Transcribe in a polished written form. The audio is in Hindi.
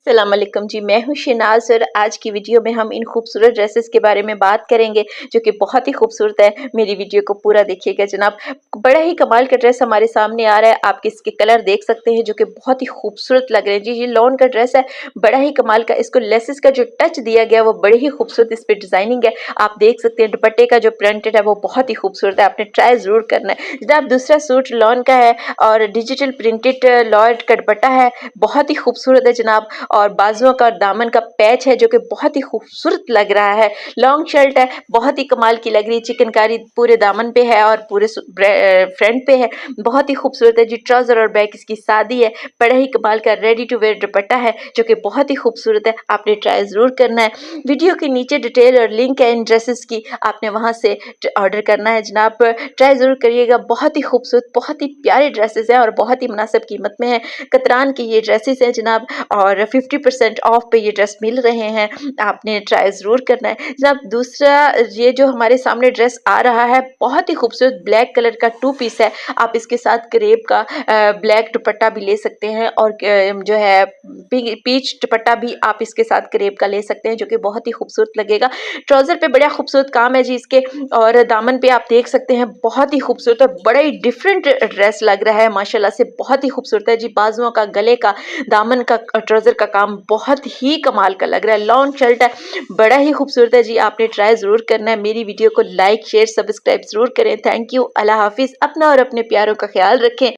अस्सलाम वालेकुम जी, मैं हूँ शहनाज़ और आज की वीडियो में हम इन खूबसूरत ड्रेसेस के बारे में बात करेंगे जो कि बहुत ही खूबसूरत है। मेरी वीडियो को पूरा देखिएगा जनाब। बड़ा ही कमाल का ड्रेस हमारे सामने आ रहा है। आप इसके कलर देख सकते हैं जो कि बहुत ही खूबसूरत लग रहे हैं। जी, ये लॉन का ड्रेस है, बड़ा ही कमाल का। इसको लेसेस का जो टच दिया गया वो बड़ी ही खूबसूरत इस पर डिज़ाइनिंग है। आप देख सकते हैं दुपट्टे का जो प्रिंटेड है वो बहुत ही खूबसूरत है। आपने ट्राई ज़रूर करना है जनाब। दूसरा सूट लॉन का है और डिजिटल प्रिंटेड लॉयड का दुपट्टा है, बहुत ही खूबसूरत है जनाब। और बाजुओं का और दामन का पैच है जो कि बहुत ही खूबसूरत लग रहा है। लॉन्ग शर्ट है, बहुत ही कमाल की लग रही है। चिकनकारी पूरे दामन पे है और पूरे फ्रंट पे है, बहुत ही खूबसूरत है जी। ट्राउजर और बैक इसकी सादी है, बड़ा ही कमाल का रेडी टू वेयर दुपट्टा है जो कि बहुत ही खूबसूरत है। आपने ट्राई जरूर करना है। वीडियो के नीचे डिटेल और लिंक है इन ड्रेसेस की, आपने वहां से ऑर्डर करना है जनाब। ट्राई जरूर करिएगा, बहुत ही खूबसूरत, बहुत ही प्यारे ड्रेसेस हैं और बहुत ही मुनासिब कीमत में है। कतरान की ये ड्रेसेस हैं जनाब और 50% ऑफ पे ये ड्रेस मिल रहे हैं। आपने ट्राई ज़रूर करना है जनाब। दूसरा, ये जो हमारे सामने ड्रेस आ रहा है बहुत ही खूबसूरत ब्लैक कलर का 2 पीस है। आप इसके साथ क्रेप का ब्लैक दुपट्टा भी ले सकते हैं और जो है पीच दुपट्टा भी आप इसके साथ क्रेप का ले सकते हैं जो कि बहुत ही खूबसूरत लगेगा। ट्राउज़र पे बड़ा खूबसूरत काम है जी इसके, और दामन पे आप देख सकते हैं बहुत ही खूबसूरत और बड़ा ही डिफरेंट ड्रेस लग रहा है माशाल्लाह से, बहुत ही खूबसूरत है जी। बाजुओं का, गले का, दामन का, ट्राउजर का काम बहुत ही कमाल का लग रहा है। लॉन्ग शर्ट है, बड़ा ही खूबसूरत है जी। आपने ट्राई जरूर करना है। मेरी वीडियो को लाइक, शेयर, सब्सक्राइब जरूर करें। थैंक यू, अल्लाह हाफिज। अपना और अपने प्यारों का ख्याल रखें।